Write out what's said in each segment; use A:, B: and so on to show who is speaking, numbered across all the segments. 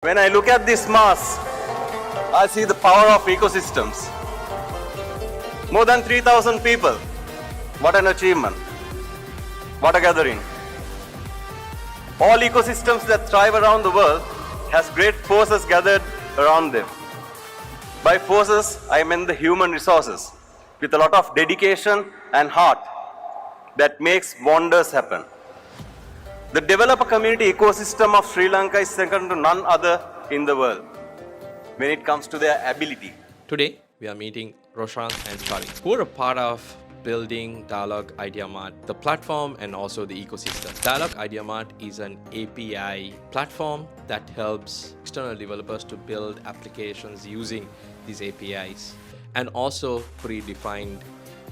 A: When I look at this mass, I see the power of ecosystems. More than 3,000 people. What an achievement. What a gathering. All ecosystems that thrive around the world has great forces gathered around them. By forces, I mean the human resources with a lot of dedication and heart that makes wonders happen. The developer community ecosystem of Sri Lanka is second to none other in the world when it comes to their ability.
B: Today, we are meeting Roshanth and Charith, who are a part of building Dialog Ideamart, the platform and also the ecosystem. Dialog Ideamart is an API platform that helps external developers to build applications using these APIs and also predefined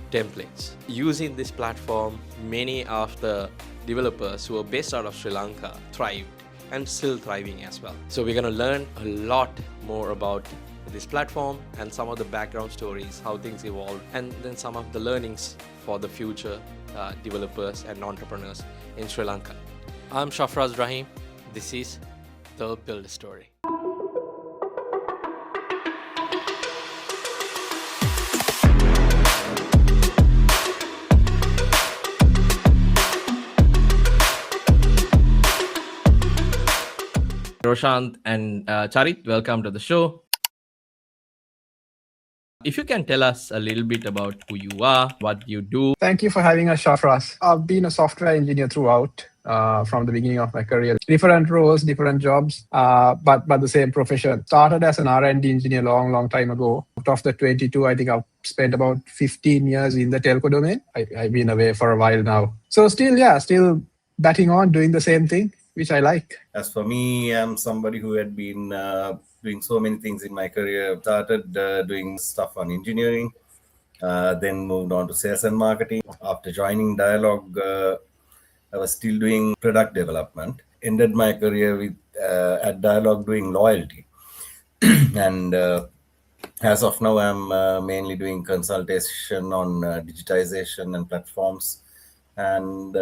B: templates. Using this platform, many of the developers who are based out of Sri Lanka thrived and still thriving as well. So we're going to learn a lot more about this platform and some of the background stories, how things evolved, and then some of the learnings for the future developers and entrepreneurs in Sri Lanka. I'm Shafraz Rahim. This is The Build Story. Roshanth and Charith, welcome to the show. If you can tell us a little bit about who you are, what you do.
C: Thank you for having us, Shafraz. I've been a software engineer throughout, from the beginning of my career. Different roles, different jobs, but the same profession. Started as an R&D engineer long time ago. Out of the 22, I think I've spent about 15 years in the telco domain. I've been away for a while now. So still batting on, doing the same thing, which I like.
D: As for me, I'm somebody who had been doing so many things in my career. Started doing stuff on engineering, then moved on to sales and marketing. After joining Dialog, I was still doing product development. Ended my career with at Dialog doing loyalty. And as of now, I'm mainly doing consultation on digitization and platforms. And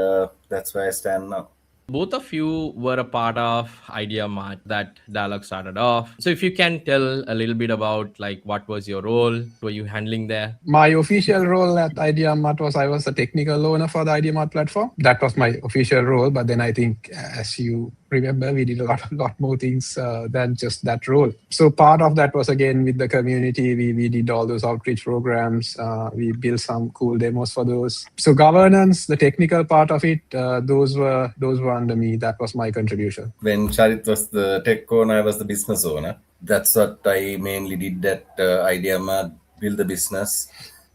D: that's where I stand now.
B: Both of you were a part of Ideamart that Dialog started off. So if you can tell a little bit about like what was your role, were you handling there?
C: My official role at Ideamart was I was a technical owner for the Ideamart platform. That was my official role. But then I think, as you remember, we did a lot more things than just that role. So part of that was again with the community. We did all those outreach programs. We built some cool demos for those. So governance, the technical part of it, those were under me. That was my contribution.
D: When Charith was the tech owner, I was the business owner. That's what I mainly did at Ideamart, build the business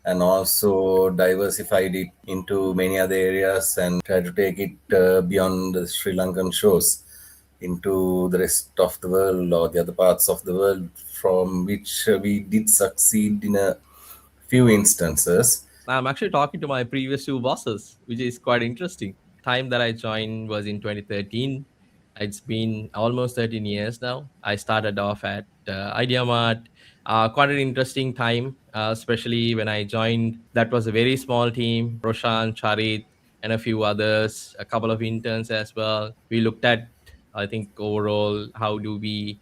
D: and also diversified it into many other areas and try to take it beyond the Sri Lankan shores into the rest of the world or the other parts of the world, from which we did succeed in a few instances.
B: I'm actually talking to my previous two bosses, which is quite interesting. Time that I joined was in 2013. It's been almost 13 years now. I started off at Ideamart. Quite an interesting time, especially when I joined. That was a very small team. Roshanth, Charith, and a few others, a couple of interns as well. We looked at, I think, overall, how do we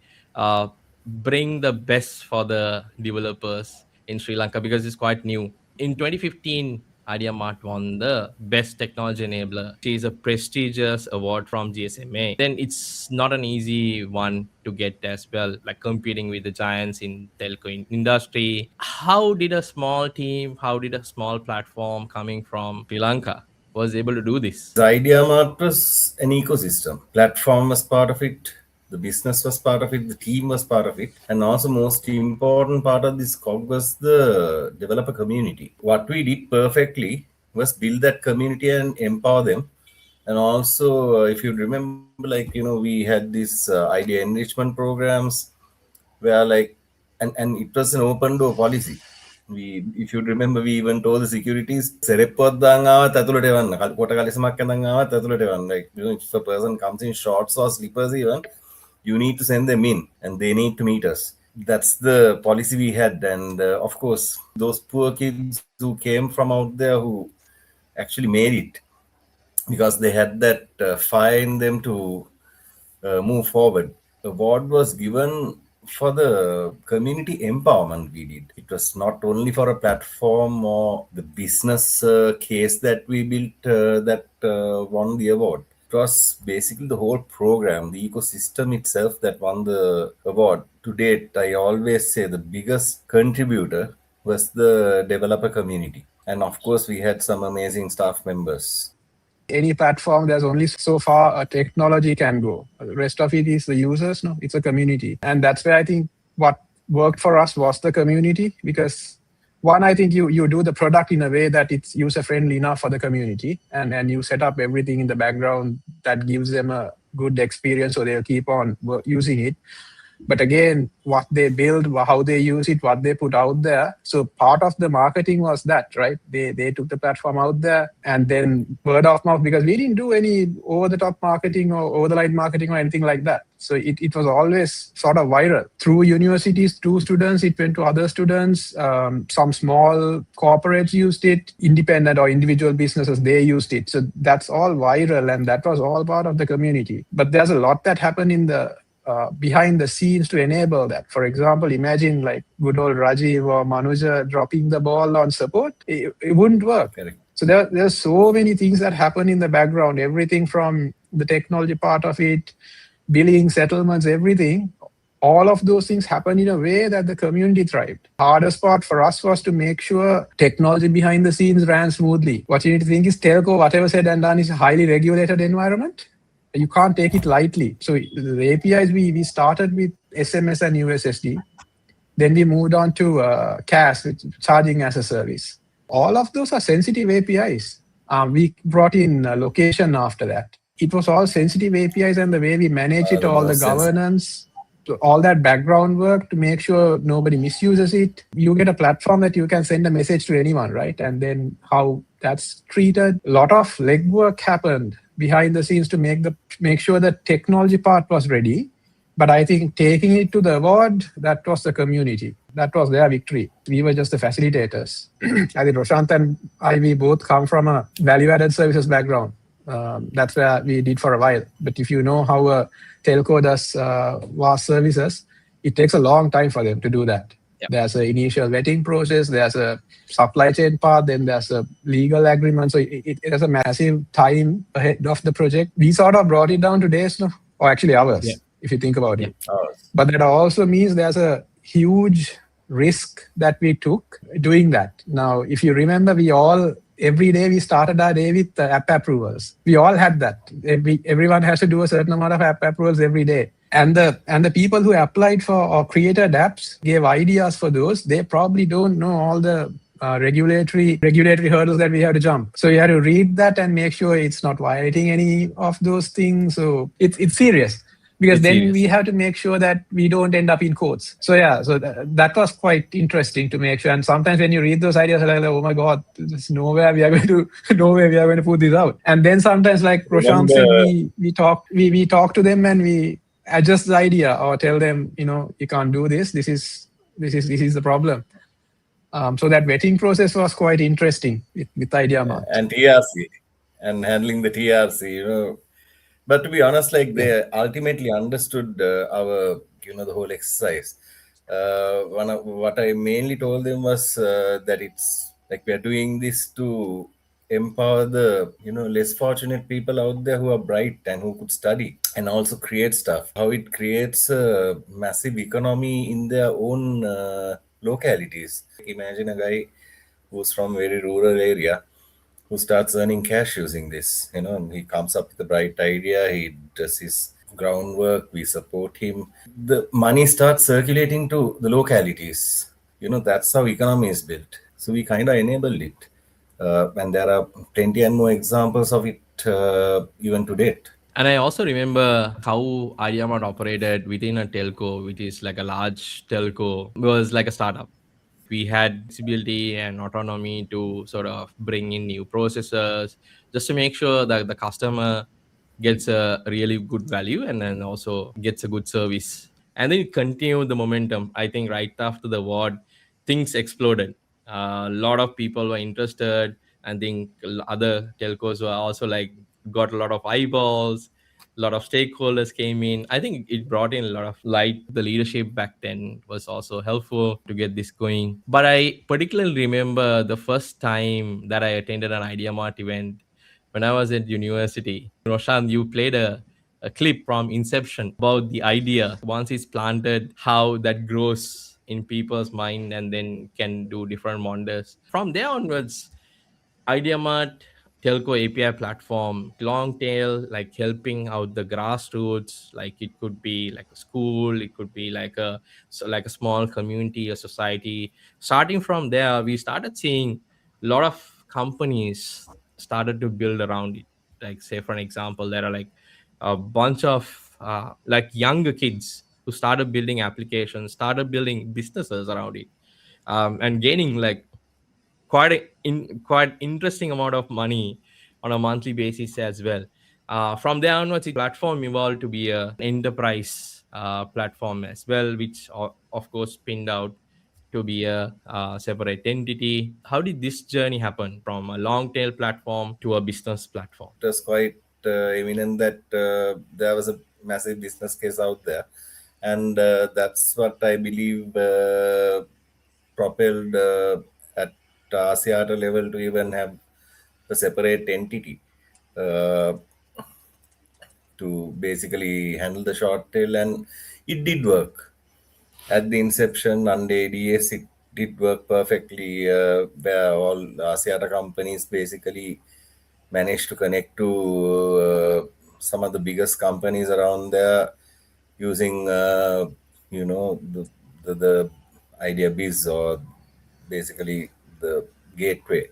B: bring the best for the developers in Sri Lanka, because it's quite new. In 2015, Ideamart won the Best Technology Enabler. It is a prestigious award from GSMA. Then it's not an easy one to get as well, like competing with the giants in telco industry. How did a small team, how did a small platform coming from Sri Lanka was able to do this?
D: The Ideamart was an ecosystem. Platform was part of it. The business was part of it, the team was part of it, and also most important part of this cog was the developer community. What we did perfectly was build that community and empower them. And also, if you remember, we had this idea enrichment programs where and it was an open door policy. If you remember, we even told the securities, if a person comes in shorts or slippers even, you need to send them in and they need to meet us. That's the policy we had. And of course, those poor kids who came from out there who actually made it because they had that fire in them to move forward. award was given for the community empowerment we did. It was not only for a platform or the business case that we built that won the award. It was basically the whole program, the ecosystem itself that won the award. To date, I always say the biggest contributor was the developer community. And of course, we had some amazing staff members.
C: Any platform, there's only so far a technology can go. The rest of it is the users. No, it's a community. And that's where I think what worked for us was the community, because one, I think you do the product in a way that it's user friendly enough for the community, and you set up everything in the background that gives them a good experience, so they'll keep on using it. But again, what they build, how they use it, what they put out there. So part of the marketing was that, right? They took the platform out there, and then word of mouth, because we didn't do any over-the-top marketing or over-the-line marketing or anything like that. So it was always sort of viral. Through universities, to students, it went to other students. Some small corporates used it, independent or individual businesses, they used it. So that's all viral, and that was all part of the community. But there's a lot that happened in the behind the scenes to enable that. For example, imagine like good old Rajiv or Manuja dropping the ball on support. It wouldn't work.
D: Correct.
C: So there's so many things that happen in the background, everything from the technology part of it, billing, settlements, everything. All of those things happen in a way that the community thrived. Hardest part for us was to make sure technology behind the scenes ran smoothly. What you need to think is telco, whatever said and done, is a highly regulated environment. You can't take it lightly. So the APIs, we started with SMS and USSD. Then we moved on to CAS, which is charging as a service. All of those are sensitive APIs. We brought in location after that. It was all sensitive APIs, and the way we manage it, all the governance, all that background work to make sure nobody misuses it. You get a platform that you can send a message to anyone, right? And then how that's treated. A lot of legwork happened behind the scenes to make sure the technology part was ready. But I think taking it to the award, that was the community. That was their victory. We were just the facilitators. I think Roshanth and we both come from a value-added services background. That's where we did for a while. But if you know how a telco does vast services, it takes a long time for them to do that. Yep. There's an initial vetting process, there's a supply chain part, then there's a legal agreement. So it has a massive time ahead of the project. We sort of brought it down to days, no? Or actually hours, if you think about it. But that also means there's a huge risk that we took doing that. Now, if you remember, every day we started our day with app approvals. We all had that. Everyone has to do a certain amount of app approvals every day. And the people who applied for or created apps gave ideas for those. They probably don't know all the regulatory hurdles that we have to jump. So you have to read that and make sure it's not violating any of those things. So it's serious. Because then we have to make sure that we don't end up in courts. So that was quite interesting to make sure. And sometimes when you read those ideas, you're like, oh my God, there's nowhere we are going to put this out. And then sometimes, like Roshanth said, we talk to them and we adjust the idea or tell them, you can't do this. This is the problem. So that vetting process was quite interesting with Ideamart.
D: And TRC and handling the TRC, But to be honest, they ultimately understood our, the whole exercise. What I mainly told them was that it's like we are doing this to empower the, less fortunate people out there who are bright and who could study and also create stuff. How it creates a massive economy in their own localities. Imagine a guy who's from a very rural area who starts earning cash using this. He comes up with a bright idea, he does his groundwork, we support him. The money starts circulating to the localities. That's how economy is built. So we kind of enabled it. And there are plenty and more examples of it even to date.
B: And I also remember how Ideamart operated within a telco, which is like a large telco. It was like a startup. We had flexibility and autonomy to sort of bring in new processors just to make sure that the customer gets a really good value and then also gets a good service. And then it continued the momentum. I think right after the award, things exploded. A lot of people were interested. I think other telcos were also got a lot of eyeballs. A lot of stakeholders came in. I think it brought in a lot of light. The leadership back then was also helpful to get this going. But I particularly remember the first time that I attended an Ideamart event when I was at university. Roshanth, you played a clip from Inception about the idea. Once it's planted, how that grows in people's mind and then can do different wonders. From there onwards, Ideamart, Telco API platform, long tail, like helping out the grassroots. Like it could be like a school, it could be like a small community, a society. Starting from there, we started seeing a lot of companies started to build around it. Like say for an example, there are like a bunch of like younger kids who started building applications, started building businesses around it, and gaining like quite interesting amount of money on a monthly basis as well. From there onwards, the platform evolved to be a enterprise platform as well, which of course spinned out to be a separate entity. How did this journey happen from a long tail platform to a business platform?
D: It was quite evident that there was a massive business case out there, and that's what I believe propelled at Asiata level to even have a separate entity to basically handle the short tail, and it did work. At the inception under ADS, it did work perfectly, where all Asiata companies basically managed to connect to some of the biggest companies around there using, the Idea Biz, or basically the gateway,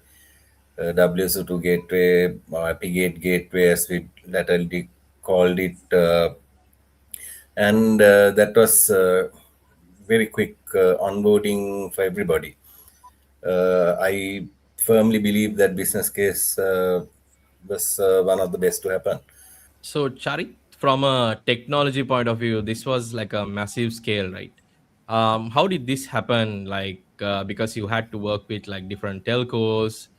D: WSO2 gateway, Appigate gateway, as we latterly called it. And that was very quick onboarding for everybody. I firmly believe that business case was one of the best to happen.
B: So, Charith, from a technology point of view, this was like a massive scale, right? How did this happen? Like, because you had to work with like different telcos,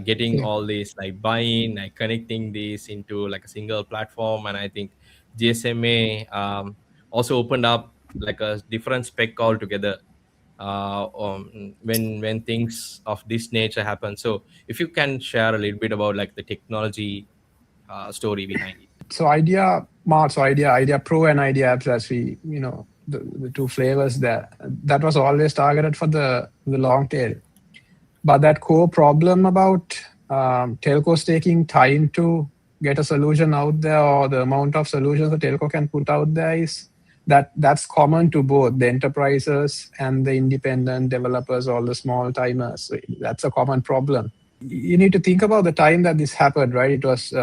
B: getting
C: Yeah.
B: all this like buy-in, like connecting this into like a single platform, and I think GSMA also opened up like a different spec altogether when things of this nature happen. So, if you can share a little bit about like the technology story behind it.
C: So Ideamart, so Idea Pro and Idea Apps, as we, the two flavors there, that was always targeted for the long tail. But that core problem about telcos taking time to get a solution out there, or the amount of solutions the telco can put out there, is that's common to both the enterprises and the independent developers, all the small timers. So that's a common problem. You need to think about the time that this happened, right? It was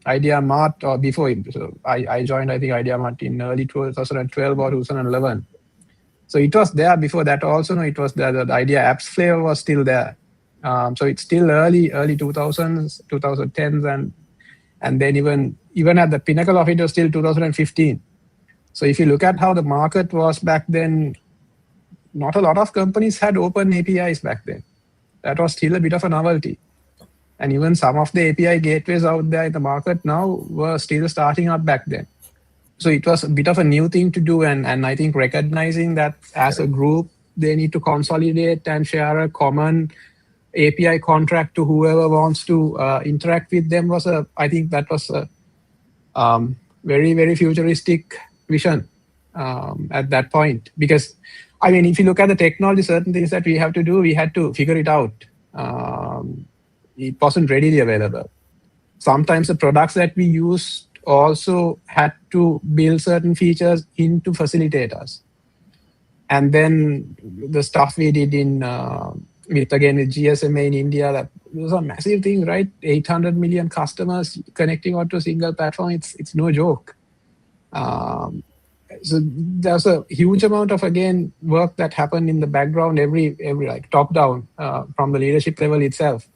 C: Ideamart, or before it. So I joined, I think, Ideamart in early 2012 or 2011. So it was there before that also. No, it was there. The Idea Apps flavor was still there. So it's still early 2000s, 2010s, and then even at the pinnacle of it was still 2015. So if you look at how the market was back then, not a lot of companies had open APIs back then. That was still a bit of a novelty. And even some of the API gateways out there in the market now were still starting up back then. So it was a bit of a new thing to do. And I think recognizing that as a group, they need to consolidate and share a common API contract to whoever wants to interact with them I think that was a very, very futuristic vision at that point. Because, I mean, if you look at the technology, certain things that we have to do, we had to figure it out. It wasn't readily available. Sometimes the products that we used also had to build certain features into facilitators. And then the stuff we did with GSMA in India, that was a massive thing, right? 800 million customers connecting onto a single platform. It's no joke. So there's a huge amount of, again, work that happened in the background, every like top down from the leadership level itself.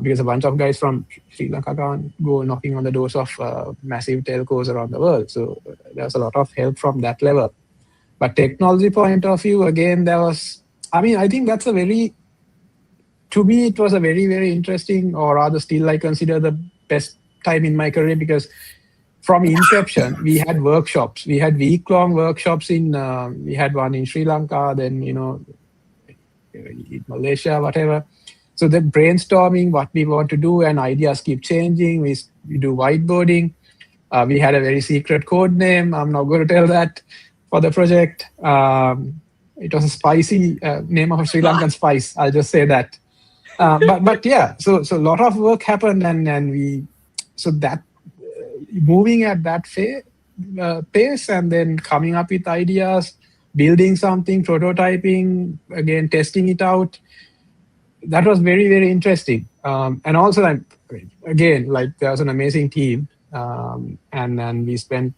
C: Because a bunch of guys from Sri Lanka can't go knocking on the doors of massive telcos around the world. So there's a lot of help from that level. But technology point of view, again, I think that's to me, it was a very, very interesting, or rather still I consider the best time in my career, because from inception, we had workshops. We had week-long workshops we had one in Sri Lanka, then, in Malaysia, whatever. So the brainstorming, what we want to do, and ideas keep changing. We do whiteboarding. We had a very secret code name. I'm not going to tell that for the project. It was a spicy name of a Sri Lankan spice. I'll just say that. But yeah, so a lot of work happened, and so that moving at that pace, and then coming up with ideas, building something, prototyping, again testing it out. That was very, very interesting. And also, again, there was an amazing team, and we spent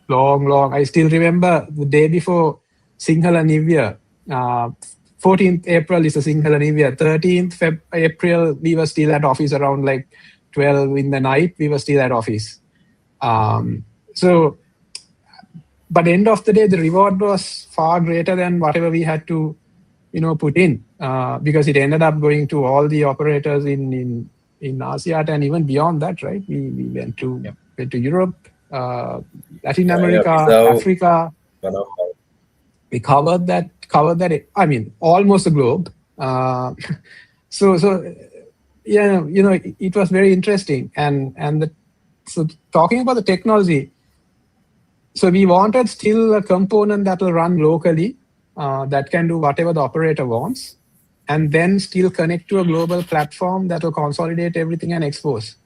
C: long. I still remember the day before Sinhala New Year. 14th April is a Sinhala New Year. 13th April, we were still at office around 12 in the night. We were still at office. But end of the day, the reward was far greater than whatever we had to, put in, because it ended up going to all the operators in ASEAN and even beyond that, right? We went to Europe, Latin America, Africa. We covered that. I mean, almost the globe. It was very interesting. So talking about the technology, so we wanted still a component that will run locally, that can do whatever the operator wants, and then still connect to a global platform that will consolidate everything and expose.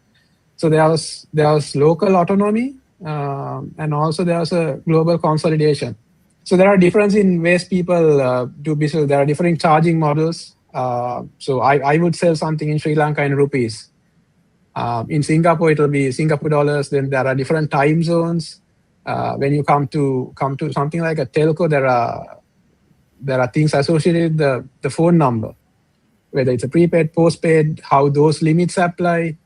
C: So there was local autonomy, and also there was a global consolidation. So there are differences in ways people do business. There are different charging models. So I would sell something in Sri Lanka in rupees. In Singapore, it will be Singapore dollars. Then there are different time zones. When you come to something like a telco, there are things associated with the phone number, whether it's a prepaid, postpaid, how those limits apply.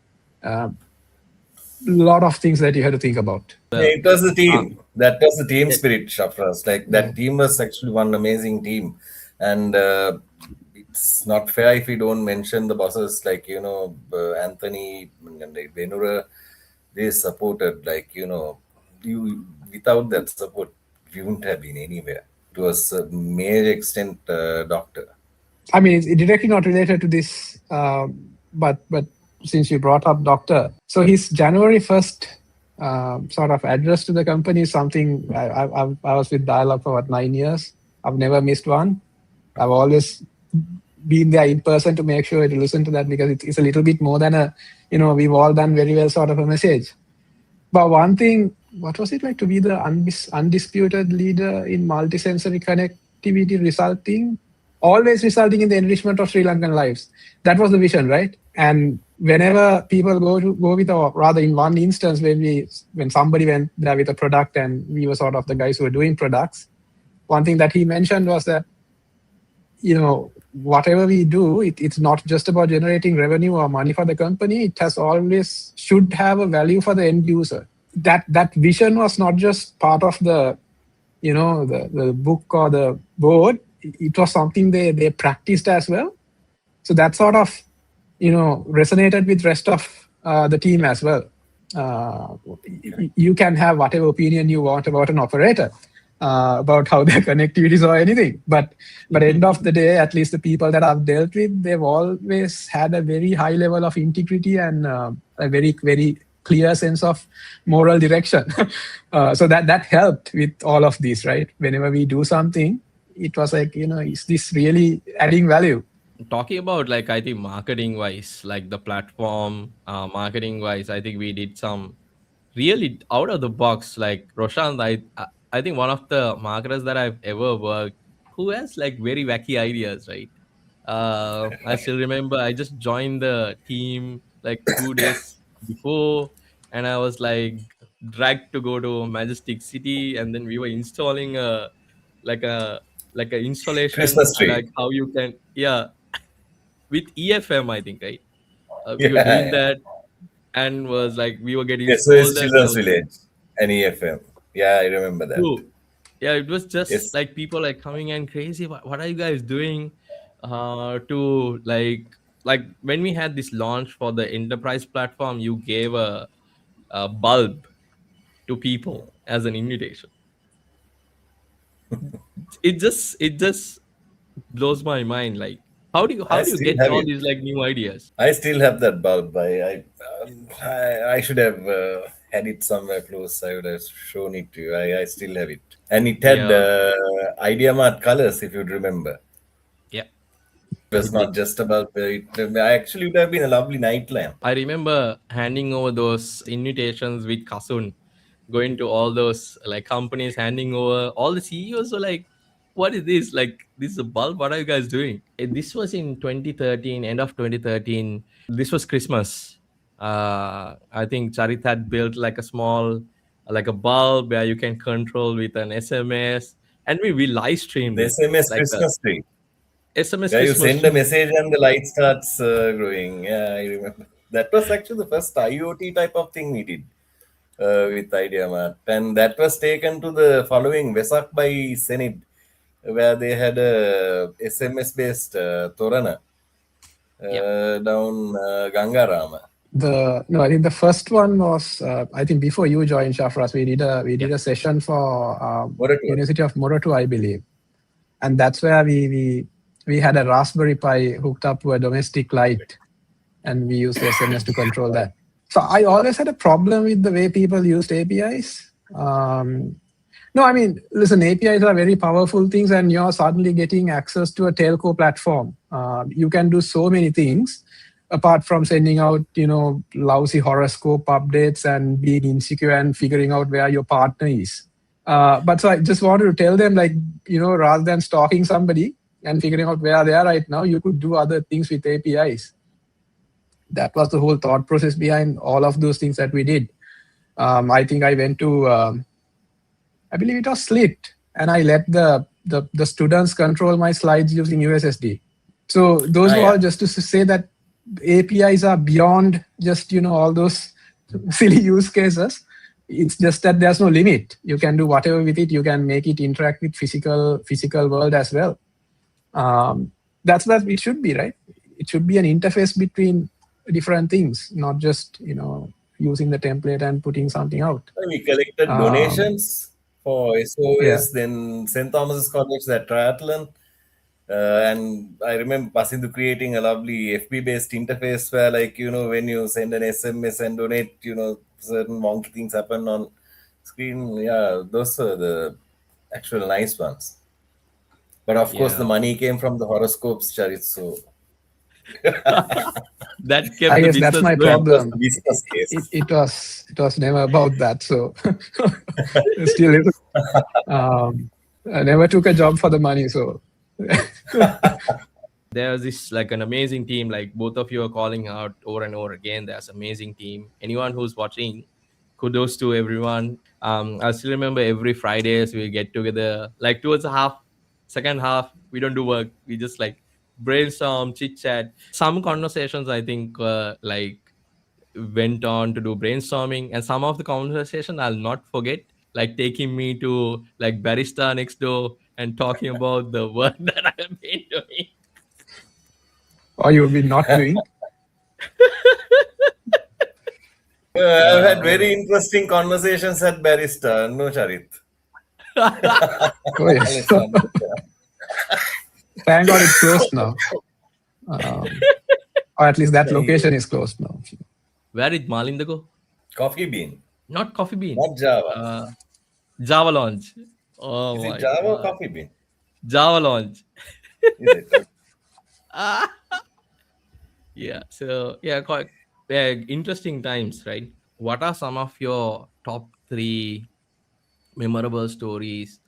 C: Lot of things that you had to think about.
D: It was the team. That was the team spirit, Shafras. That team was actually one amazing team. And it's not fair if we don't mention the bosses Anthony and Benura. They supported, without that support, we wouldn't have been anywhere. To a major extent, doctor.
C: I mean, it's directly not related to this, but since you brought up doctor, so his January 1st sort of address to the company is something. I was with Dialog for 9 years. I've never missed one. I've always been there in person to make sure to listen to that, because it's a little bit more than we've all done very well sort of a message. But one thing, what was it like to be the undisputed leader in multisensory connectivity, always resulting in the enrichment of Sri Lankan lives? That was the vision, right? And whenever people go with, or rather in one instance, when somebody went there with a product and we were sort of the guys who were doing products, one thing that he mentioned was that, whatever we do, it's not just about generating revenue or money for the company. It should have a value for the end user. That vision was not just part of the book or the board. It was something they practiced as well. So that sort of, resonated with rest of the team as well. You can have whatever opinion you want about an operator, about how their connectivity is or anything. But end of the day, at least the people that I've dealt with, they've always had a very high level of integrity and a very, very clear sense of moral direction. So that helped with all of this, right? Whenever we do something, it was like, is this really adding value?
B: Talking about I think marketing wise, the platform marketing wise, I think we did some really out of the box. Roshanth, I think one of the marketers that I've ever worked who has very wacky ideas, right? I still remember I just joined the team 2 days before, and I was dragged to go to Majestic City, and then we were installing a installation,
D: Christmas tree.
B: how you can with EFM, I think, right? We were doing
D: Yeah.
B: that, and was we were getting
D: Yes, so it's
B: scolded.
D: Children's Village and EFM. Yeah, I remember that.
B: True. Yeah, it was just
D: Yes.
B: people coming in crazy. What are you guys doing? To when we had this launch for the enterprise platform, you gave a bulb to people as an invitation. It just blows my mind. Like, how do you
D: I still
B: get
D: have
B: all
D: it.
B: these like new ideas?
D: I still have that bulb. I should have had it somewhere close. I would have shown it to you. I still have it, and it had
B: Yeah,
D: Ideamart colors, if you'd remember.
B: yeah,
D: It was
B: it did.
D: not just a bulb. It actually would have been a lovely night lamp.
B: I remember handing over those invitations with Kasun, going to all those like companies, handing over. All the CEOs were like, "What is this? Like, this is a bulb. What are you guys doing?" This was in 2013, end of 2013. This was Christmas. I think Charith had built like a small, like a bulb where you can control with an SMS, and we live streamed
D: The
B: it
D: SMS
B: like a
D: Christmas tree,
B: SMS
D: where you
B: Christmas
D: send a
B: tree.
D: message and the light starts growing. Yeah, I remember. That was actually the first IoT type of thing we did with IdeaMart. And that was taken to the following Vesak by Senate, where they had a SMS based Torana
B: Yeah,
D: down Gangarama.
C: I think the first one was I think before you joined, Shafras. We
B: yeah,
C: did a session for
D: Moratua.
C: University of Moratu, I believe, and that's where we had a Raspberry Pi hooked up to a domestic light, and we used SMS to control that. So I always had a problem with the way people used APIs. No, I mean, listen, APIs are very powerful things, and you're suddenly getting access to a telco platform. You can do so many things apart from sending out, lousy horoscope updates and being insecure and figuring out where your partner is. But so I just wanted to tell them, like, rather than stalking somebody and figuring out where they are right now, you could do other things with APIs. That was the whole thought process behind all of those things that we did. I think I went to, I believe it was Slit, and I let the students control my slides using USSD. So those were all just to say that APIs are beyond just, all those silly use cases. It's just that there's no limit. You can do whatever with it. You can make it interact with physical world as well. That's what it should be, right? It should be an interface between different things, not just, using the template and putting something out.
D: We collected donations for SOS, then St. Thomas's College, that triathlon. And I remember Pasindu creating a lovely FB-based interface where, like, when you send an SMS and donate, certain wonky things happen on screen. Yeah, those are the actual nice ones. But of course, the money came from the horoscopes, Charith. So
B: that kept
C: I
B: the
C: guess that's
B: business
C: my
B: going.
C: problem.
D: the business case.
C: It was never about that. So still, I never took a job for the money. So
B: There's this like an amazing team, like both of you are calling out over and over again. There's amazing team. Anyone who's watching, kudos to everyone. I still remember every Fridays we get together, like towards the second half, we don't do work. We just like brainstorm, chit chat. Some conversations I think like went on to do brainstorming, and some of the conversation I'll not forget, like taking me to like barista next door and talking about the work that I have been doing.
C: or you'll be not doing.
D: I've had very interesting conversations at Barista. No, Charith.
C: Oh yes. Thank God it's closed now. Or at least that location is closed now.
B: Where did Malinda go?
D: Coffee bean,
B: Not Coffee Bean.
D: not Java.
B: Java Launch. Oh
D: Is
B: my
D: it Java or
B: God.
D: Coffee bean?
B: Java Launch.
D: Is it?
B: Yeah. So yeah, quite interesting times, right? What are some of your top 3 memorable stories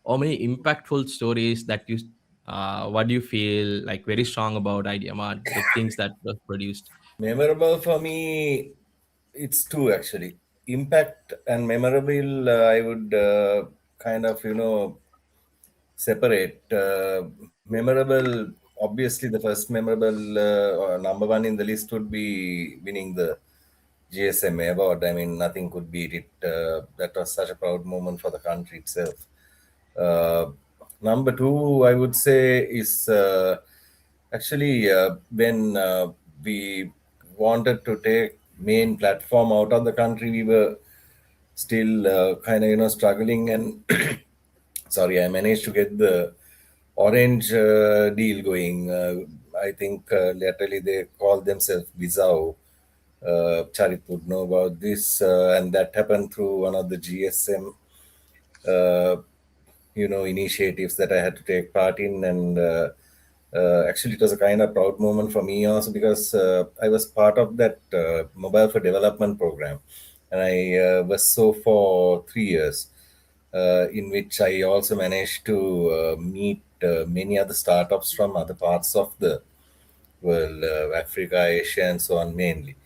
B: or many impactful stories that you what do you feel like very strong about Ideamart, the things that were produced?
D: Memorable for me, it's two actually. Impact and memorable, I would kind of, separate. Memorable, obviously, the first memorable or number one in the list would be winning the GSMA award. I mean, nothing could beat it. That was such a proud moment for the country itself. Number two, I would say, is actually when we wanted to take main platform out of the country, we were still kind of struggling, and sorry, I managed to get the orange deal going. I think laterally they call themselves Bizao. Charith would know about this, and that happened through one of the GSM, uh, initiatives that I had to take part in, and actually it was a kind of proud moment for me also, because I was part of that mobile for development program, and I was so for 3 years, in which I also managed to meet many other startups from other parts of the world, Africa, Asia, and so on mainly.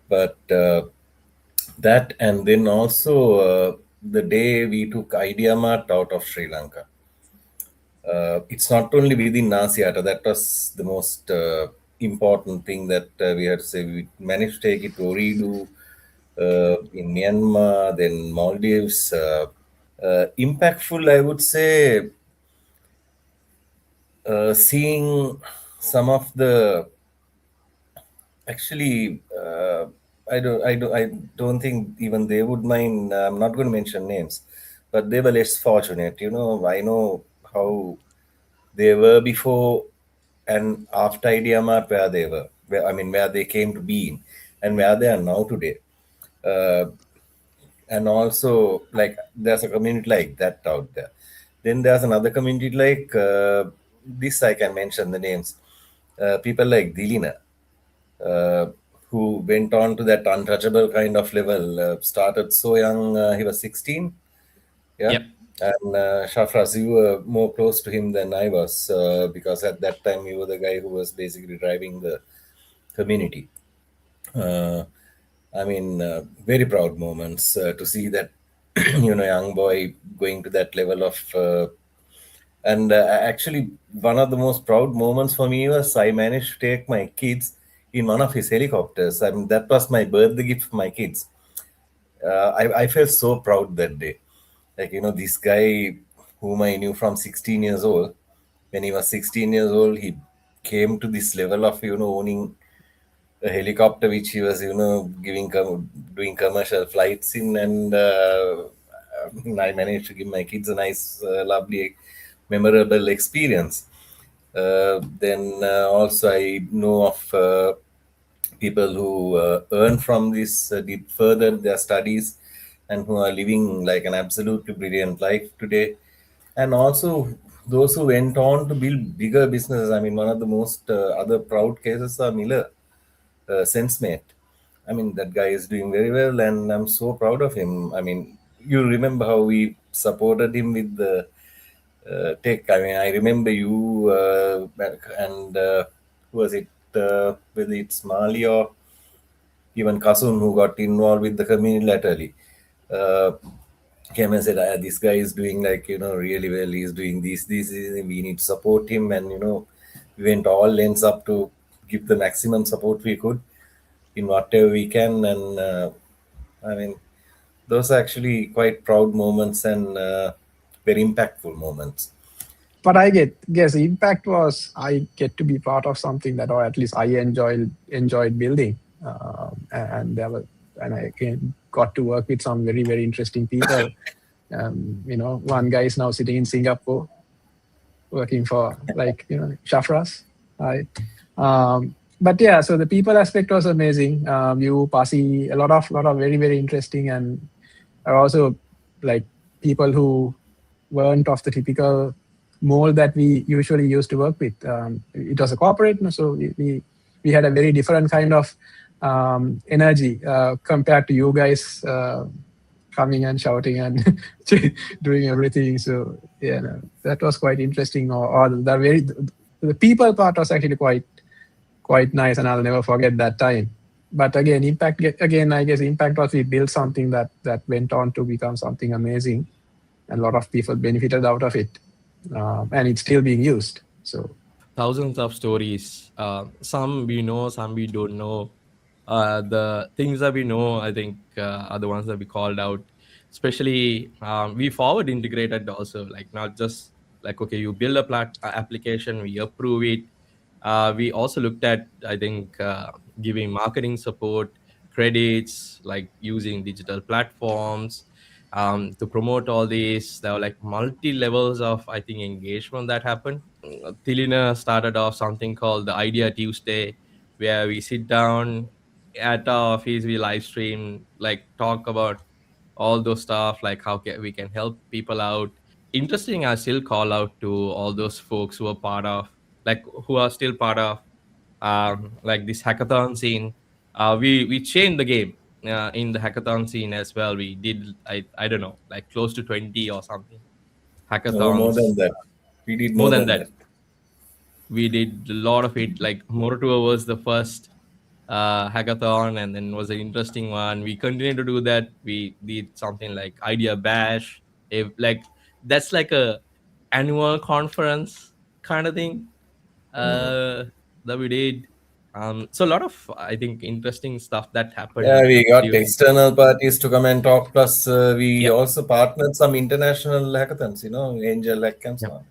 D: But that, and then also the day we took Ideamart out of Sri Lanka. It's not only within Asia, that was the most important thing that we had to say. We managed to take it to Ooredoo, in Myanmar, then Maldives. Impactful, I would say, seeing some of the, actually, I don't think even they would mind. I'm not going to mention names, but they were less fortunate. I know how they were before and after Ideamart, where they were, where they came to be in, and where they are now today. Uh, and also, like, there's a community like that out there. Then there's another community like this. I can mention the names. People like Dilina, uh, who went on to that untouchable kind of level. Started so young, he was 16. Yeah.
B: Yep.
D: And Shafras, you were more close to him than I was, because at that time you were the guy who was basically driving the community. Uh, very proud moments to see that, young boy going to that level of. And actually, one of the most proud moments for me was I managed to take my kids in one of his helicopters. I mean, that was my birthday gift for my kids. I felt so proud that day. Like, this guy whom I knew from 16 years old, when he was 16 years old, he came to this level of, owning a helicopter, which he was, doing commercial flights in. And I managed to give my kids a nice, lovely, memorable experience. Then also I know of people who earn from this, did further their studies, and who are living like an absolutely brilliant life today. And also those who went on to build bigger businesses. I mean, one of the most other proud cases are Miller, SenseMate. I mean, that guy is doing very well, and I'm so proud of him. I mean, you remember how we supported him with the tech. I mean, I remember you, and who was it? Whether it's Mali or even Kasun, who got involved with the community laterally, uh, came and said, "This guy is doing, like, really well. He's doing this. We need to support him." And we went all lengths up to give the maximum support we could in whatever we can. And I mean, those are actually quite proud moments, and very impactful moments.
C: But I guess the impact was I get to be part of something that, or at least I enjoyed building, and there were, and I got to work with some very, very interesting people. One guy is now sitting in Singapore, working for, like, Shafras, right? But yeah, so the people aspect was amazing. You Pasi, a lot of very, very interesting, and are also like people who weren't of the typical mold that we usually used to work with. It was a corporate, so we had a very different kind of energy compared to you guys coming and shouting and doing everything. So yeah, no, that was quite interesting. Or the people part was actually quite nice, and I'll never forget that time. But again, I guess impact was we built something that went on to become something amazing, and a lot of people benefited out of it, and it's still being used. So
B: Thousands of stories. Some we know, some we don't know. The things that we know, I think, are the ones that we called out. Especially, we forward integrated also, like not just like, okay, you build a application, we approve it. We also looked at, I think, giving marketing support, credits, like using digital platforms, to promote all these. There were like multi levels of, I think, engagement that happened. Tilina started off something called the Idea Tuesday, where we sit down at our office, we live stream, like talk about all those stuff, like how we can help people out. Interesting, I still call out to all those folks who are part of, like who are still part of like this hackathon scene. We changed the game in the hackathon scene as well. We did, I don't know, like close to 20 or something
D: No, more than
B: hackathons.
D: that. We did
B: More
D: more
B: than
D: than
B: that,
D: that.
B: we did a lot of it. Like Mortua was the first hackathon, and then was an interesting one. We continued to do that. We did something like Idea Bash. If like that's like a annual conference kind of thing that we did. So a lot of, I think, interesting stuff that
D: Yeah,
B: happened
D: we got
B: during.
D: external parties to come and talk. Plus, we
B: Yep.
D: also partnered some international hackathons, Angel Hackathons.
B: Yep.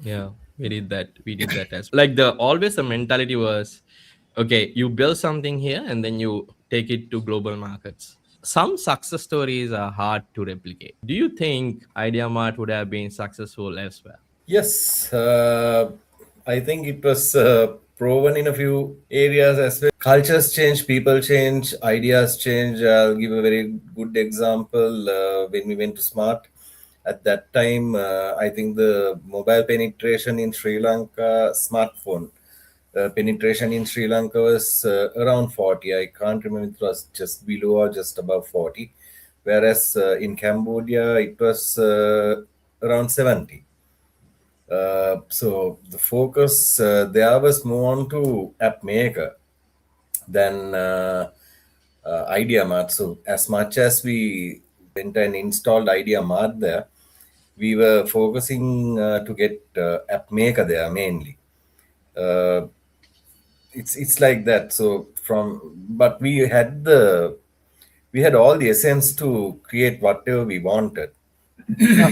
B: Yeah, we did that. We did that as like the mentality was, okay, you build something here and then you take it to global markets. Some success stories are hard to replicate. Do you think Ideamart would have been successful elsewhere?
D: Yes, I think it was proven in a few areas as well. Cultures change, people change, ideas change. I'll give a very good example. When we went to Smart, at that time, I think the mobile penetration in Sri Lanka, smartphone penetration in Sri Lanka was around 40. I can't remember if it was just below or just above 40. Whereas in Cambodia, it was around 70. So the focus there was more on to app maker than Ideamart. So as much as we went and installed Ideamart there, we were focusing to get app maker there mainly. It's like that. So but we had all the essence to create whatever we wanted.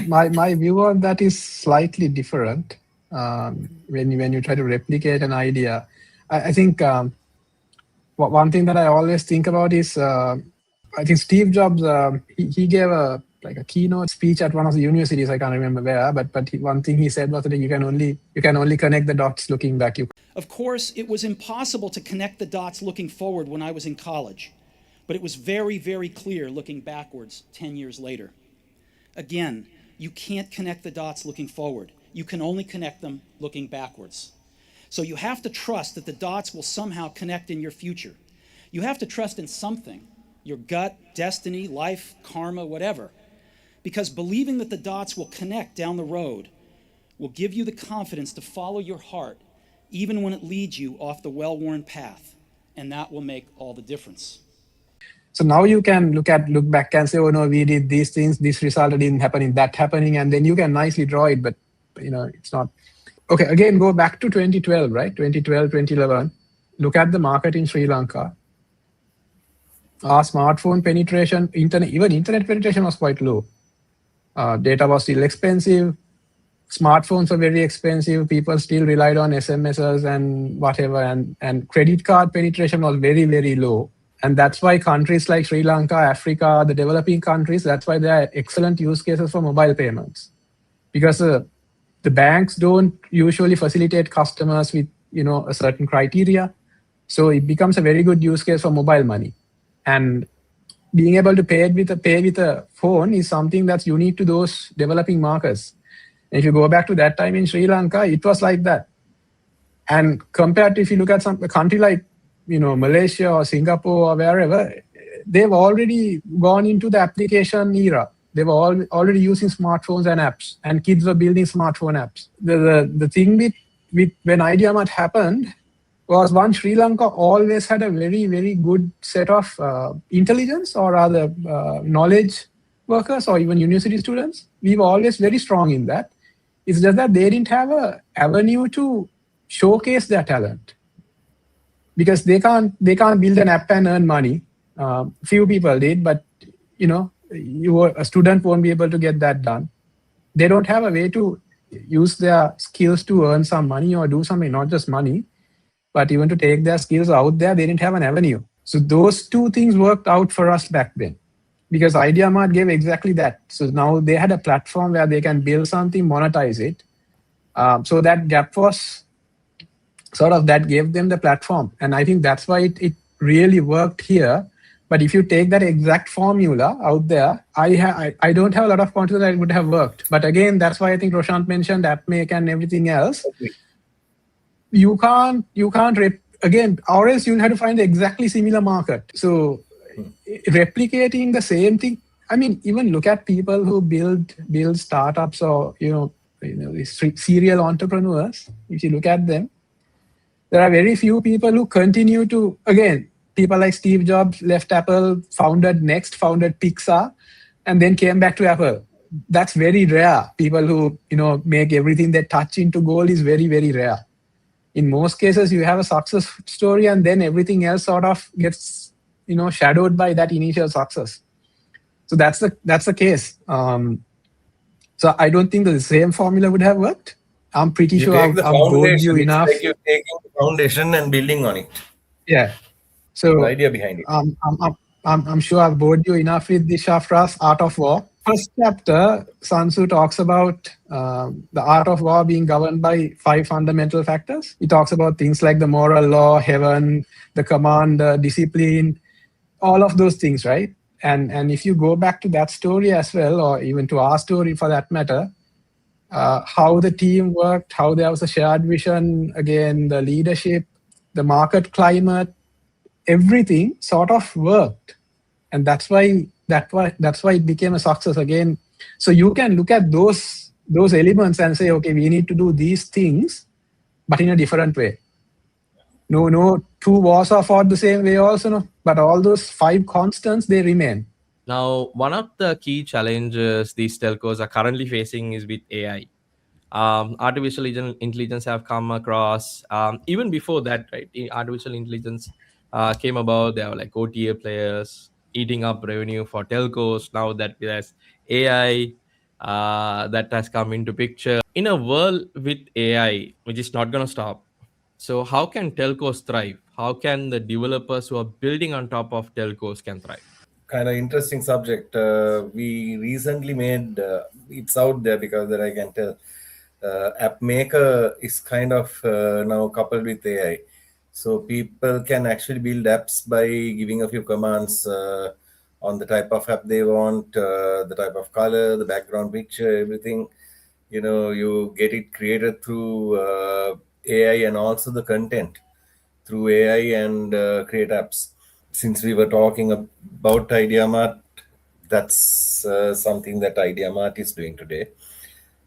C: My view on that is slightly different. When you try to replicate an idea, I think one thing that I always think about is I think Steve Jobs he gave a keynote speech at one of the universities. I can't remember where, but one thing he said was that you can only connect the dots looking back.
E: Of course, it was impossible to connect the dots looking forward when I was in college, but it was very, very clear looking backwards 10 years later. Again, you can't connect the dots looking forward. You can only connect them looking backwards. So you have to trust that the dots will somehow connect in your future. You have to trust in something, your gut, destiny, life, karma, whatever, because believing that the dots will connect down the road will give you the confidence to follow your heart, even when it leads you off the well-worn path, and that will make all the difference.
C: So now you can look back and say, oh no, we did these things, this resulted in that happening, and then you can nicely draw it, but it's not. Okay, again, go back to 2012, right? 2012, 2011. Look at the market in Sri Lanka. Our smartphone penetration, even internet penetration was quite low. Data was still expensive. Smartphones were very expensive. People still relied on SMSs and whatever, and credit card penetration was very, very low. And that's why countries like Sri Lanka, Africa, the developing countries, that's why there are excellent use cases for mobile payments. Because the banks don't usually facilitate customers with a certain criteria. So it becomes a very good use case for mobile money. And being able to pay with a phone is something that's unique to those developing markets. And if you go back to that time in Sri Lanka, it was like that. And compared to if you look at a country like Malaysia or Singapore or wherever, they've already gone into the application era. They were already using smartphones and apps, and kids were building smartphone apps. The thing with when Ideamart happened was one, Sri Lanka always had a very, very good set of intelligence or rather knowledge workers or even university students. We were always very strong in that. It's just that they didn't have an avenue to showcase their talent. Because they can't build an app and earn money. Few people did, but a student won't be able to get that done. They don't have a way to use their skills to earn some money or do something, not just money, but even to take their skills out there. They didn't have an avenue. So those two things worked out for us back then. because Ideamart gave exactly that. So now they had a platform where they can build something, monetize it. So that gap was sort of, that gave them the platform. And I think that's why it really worked here. But if you take that exact formula out there, I don't have a lot of confidence that it would have worked. But again, that's why I think Roshanth mentioned AppMake and everything else.
D: Okay.
C: You can't again, or else you'll have to find the exactly similar market. So replicating the same thing, I mean, even look at people who build startups, or these serial entrepreneurs. If you look at them, there are very few people who continue to, again, people like Steve Jobs left Apple, founded Next, founded Pixar, and then came back to Apple. That's very rare. People who make everything they touch into gold is very, very rare. In most cases, you have a success story, and then everything else sort of gets shadowed by that initial success. So that's the case. So I don't think the same formula would have worked. I'm pretty sure I've bored you enough.
D: It's like you're taking the foundation and building on it.
C: Yeah. So
D: The idea behind it.
C: I'm sure I've bored you enough with the Shafra's Art of War. First chapter, Sun Tzu talks about the art of war being governed by 5 fundamental factors. He talks about things like the moral law, heaven, the command, discipline, all of those things, right? And if you go back to that story as well, or even to our story for that matter, how the team worked, how there was a shared vision, again, the leadership, the market climate, everything sort of worked. And that's why it became a success again. So you can look at those elements and say, okay, we need to do these things, but in a different way. No, 2 wars are fought the same way also, no. But all those 5 constants, they remain.
B: Now, one of the key challenges these telcos are currently facing is with AI. Artificial intelligence have come across, even before that, right? Artificial intelligence came about. There were like OTA players eating up revenue for telcos. Now that there's AI that has come into picture. In a world with AI, which is not going to stop, so how can telcos thrive? How can the developers who are building on top of telcos can thrive?
D: Kind of interesting subject. We recently made it's out there because that I can tell. App Maker is kind of now coupled with AI, so people can actually build apps by giving a few commands on the type of app they want, the type of color, the background picture, everything. You get it created through AI, and also the content through AI, and create apps. Since we were talking about Ideamart, that's something that Ideamart is doing today.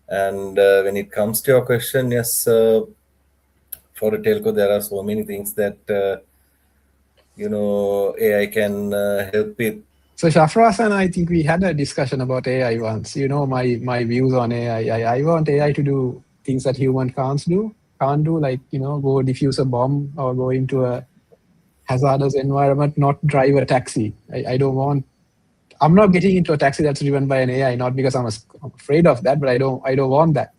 D: And when it comes to your question, yes, for a telco, there are so many things that AI can help with.
C: So Shafras and I think we had a discussion about AI once. My views on AI. I want AI to do things that human can't do, like go defuse a bomb or go into a hazardous environment, not drive a taxi. I'm not getting into a taxi that's driven by an AI, not because I'm afraid of that, but I don't want that.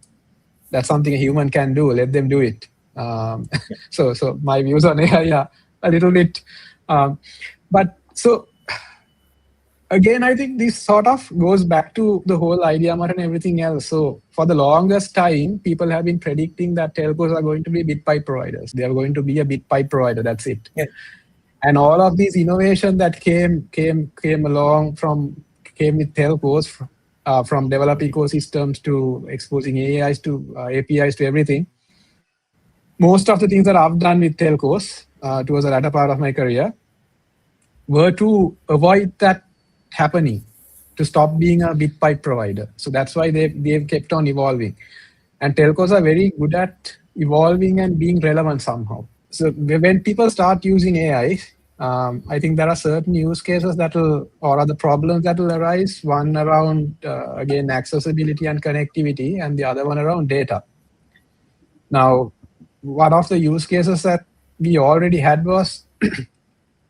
C: That's something a human can do. Let them do it. So my views on AI are a little bit, but so again, I think this sort of goes back to the whole Ideamart and everything else. So for the longest time, people have been predicting that telcos are going to be bit pipe providers. They are going to be a bit pipe provider. That's it.
D: Yeah.
C: And all of these innovation that came with telcos, from develop ecosystems to exposing AIs to APIs to everything. Most of the things that I've done with telcos towards the latter part of my career were to avoid that happening, to stop being a bit pipe provider. So that's why they've kept on evolving. And telcos are very good at evolving and being relevant somehow. So when people start using AI, I think there are certain use cases or other problems that will arise. One around, again, accessibility and connectivity, and the other one around data. Now, one of the use cases that we already had was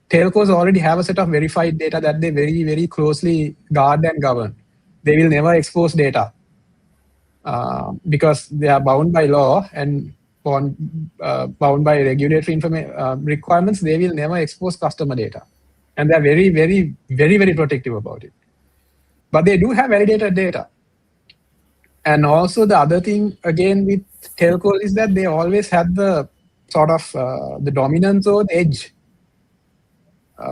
C: telcos already have a set of verified data that they very, very closely guard and govern. They will never expose data because they are bound by law and bound by regulatory requirements. They will never expose customer data. And they're very, very, very, very protective about it. but they do have validated data. And also the other thing, again, with telcos is that they always had the sort of the dominance or the edge.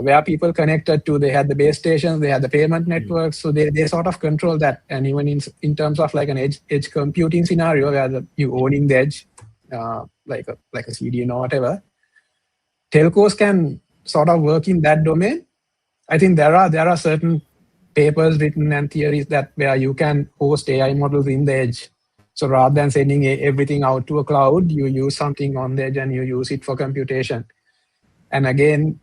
C: Where people connected to, they had the base stations, they had the payment networks, so they sort of control that. And even in terms of like an edge computing scenario where you owning the edge, like a CDN or whatever, telcos can sort of work in that domain. I think there are certain papers written and theories that where you can host AI models in the edge. So rather than sending everything out to a cloud, you use something on the edge and you use it for computation. And again,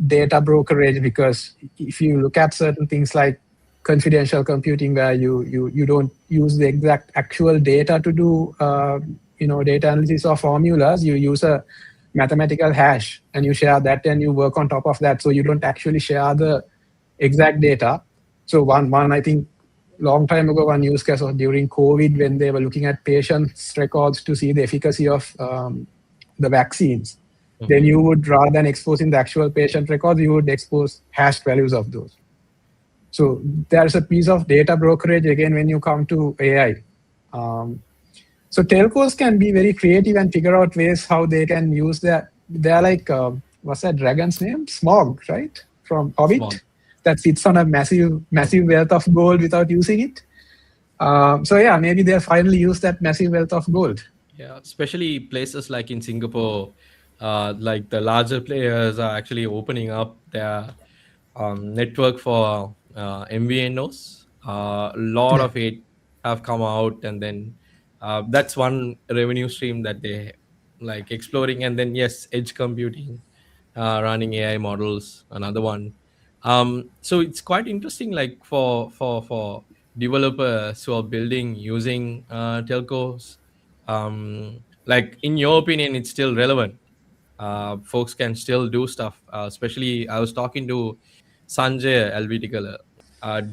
C: data brokerage, because if you look at certain things like confidential computing where you don't use the exact actual data to do data analysis or formulas, you use a mathematical hash and you share that and you work on top of that, so you don't actually share the exact data. So one I think long time ago, one use case was during COVID when they were looking at patients' records to see the efficacy of the vaccines. Then you would, rather than exposing the actual patient records, you would expose hashed values of those. So there's a piece of data brokerage again when you come to AI. So telcos can be very creative and figure out ways how they can use that. They're like, what's that dragon's name? Smog, right? From Hobbit. Smog. That sits on a massive wealth of gold without using it. So yeah, maybe they'll finally use that massive wealth of gold.
B: Yeah, especially places like in Singapore, like the larger players are actually opening up their network for MVNOs. A lot of it have come out, and then that's one revenue stream that they like exploring. And then yes, edge computing, running AI models, another one. So it's quite interesting, like for developers who are building using telcos. Like in your opinion, it's still relevant. Folks can still do stuff. Especially, I was talking to Sanjay LVT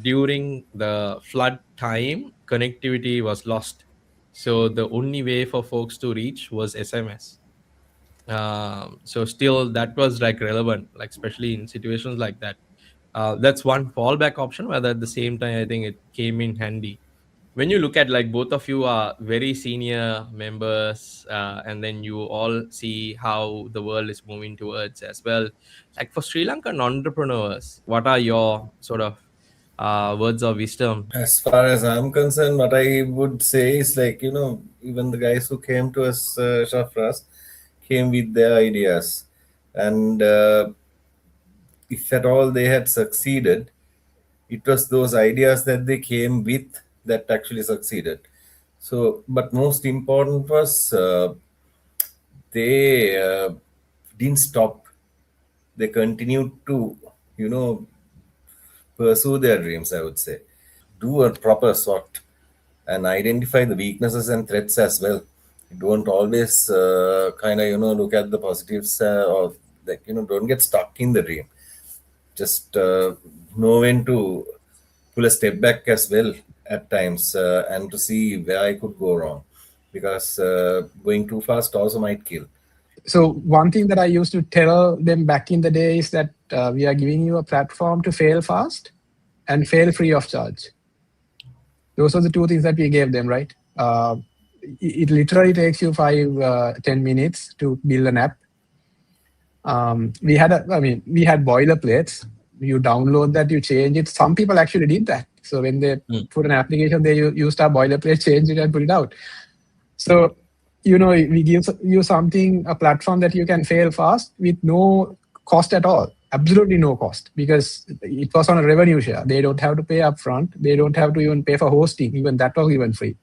B: during the flood time, connectivity was lost. So the only way for folks to reach was SMS. So still that was like relevant, like especially in situations like that. That's one fallback option, whether at the same time, I think it came in handy. When you look at, like, both of you are very senior members, and then you all see how the world is moving towards as well. Like for Sri Lankan entrepreneurs, what are your sort of words of wisdom?
D: As far as I'm concerned, what I would say is like, even the guys who came to us, Shafras, came with their ideas. And if at all they had succeeded, it was those ideas that they came with that actually succeeded. So, but most important was they didn't stop. They continued to, pursue their dreams, I would say. Do a proper SWOT and identify the weaknesses and threats as well. You don't always look at the positives or like, don't get stuck in the dream. Just know when to pull a step back as well at times and to see where I could go wrong, because going too fast also might kill.
C: So one thing that I used to tell them back in the day is that we are giving you a platform to fail fast and fail free of charge. Those are the two things that we gave them, right? It literally takes you 5-10 minutes to build an app. We had boilerplates. You download that, you change it. Some people actually did that. So when they put an application, they used our boilerplate, change it, and put it out. So, we give you a platform that you can fail fast with no cost at all. Absolutely no cost, because it was on a revenue share. They don't have to pay upfront. They don't have to even pay for hosting. Even that was even free.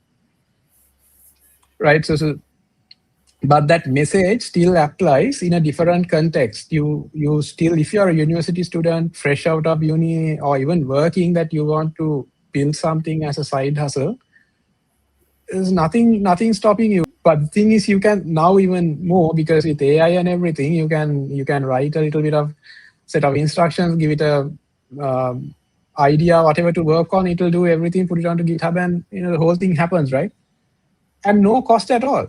C: Right? So but that message still applies in a different context. You still, if you're a university student, fresh out of uni, or even working, that you want to build something as a side hustle, there's nothing stopping you. But the thing is, you can now even more, because with AI and everything, you can write a little bit of set of instructions, give it a idea, whatever to work on. It will do everything, put it onto GitHub, and the whole thing happens, right? And no cost at all.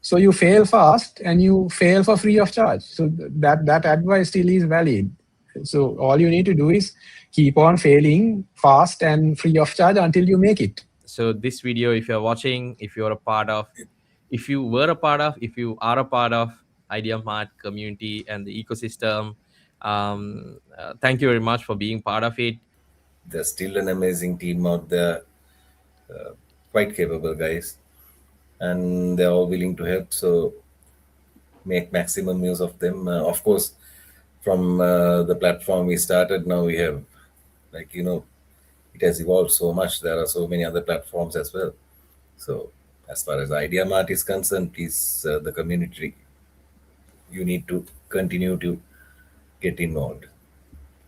C: So you fail fast and you fail for free of charge. So that advice still is valid. So all you need to do is keep on failing fast and free of charge until you make it.
B: So this video, if you're watching, if you are a part of Ideamart community and the ecosystem, thank you very much for being part of it.
D: There's still an amazing team out there, quite capable guys, and they're all willing to help. So make maximum use of them. Of course, from the platform we started, now we have, like, it has evolved so much. There are so many other platforms as well. So as far as Ideamart is concerned, please, the community, you need to continue to get involved.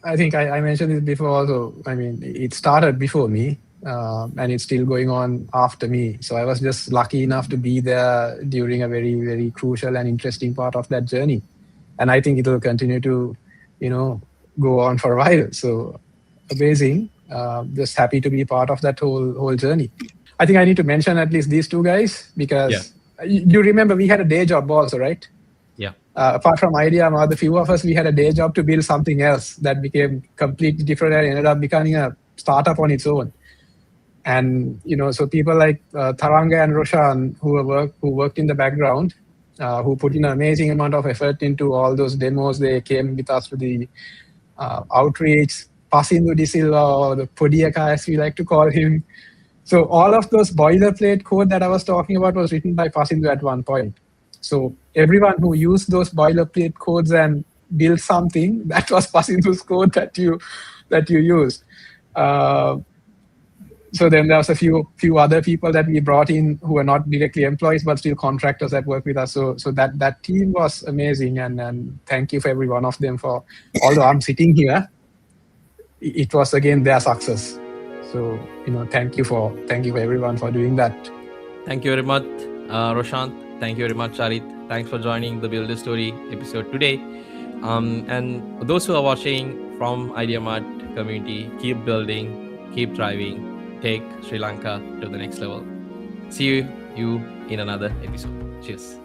C: I think I mentioned this before also. I mean, it started before me, and it's still going on after me. So I was just lucky enough to be there during a very, very crucial and interesting part of that journey. And I think it will continue to, go on for a while. So amazing. Just happy to be part of that whole journey. I think I need to mention at least these two guys because you remember we had a day job also, right?
B: Yeah.
C: Apart from Ideamart, the few of us, we had a day job to build something else that became completely different and ended up becoming a startup on its own. And, so people like Taranga and Roshan who worked in the background, who put in an amazing amount of effort into all those demos. They came with us to the outreach, Pasindu Di Silva, or the Podiaka as we like to call him. So all of those boilerplate code that I was talking about was written by Pasindu at one point. So everyone who used those boilerplate codes and built something, that was Pasindu's code that you used. So then there was a few other people that we brought in who were not directly employees but still contractors that work with us. So that team was amazing, and thank you for every one of them for. Although I'm sitting here, it was again their success. So thank you for everyone for doing that.
B: Thank you very much, Roshanth. Thank you very much, Charith. Thanks for joining the Build a Story episode today. And those who are watching from Ideamart community, keep building, keep thriving, take Sri Lanka to the next level. See you in another episode. Cheers.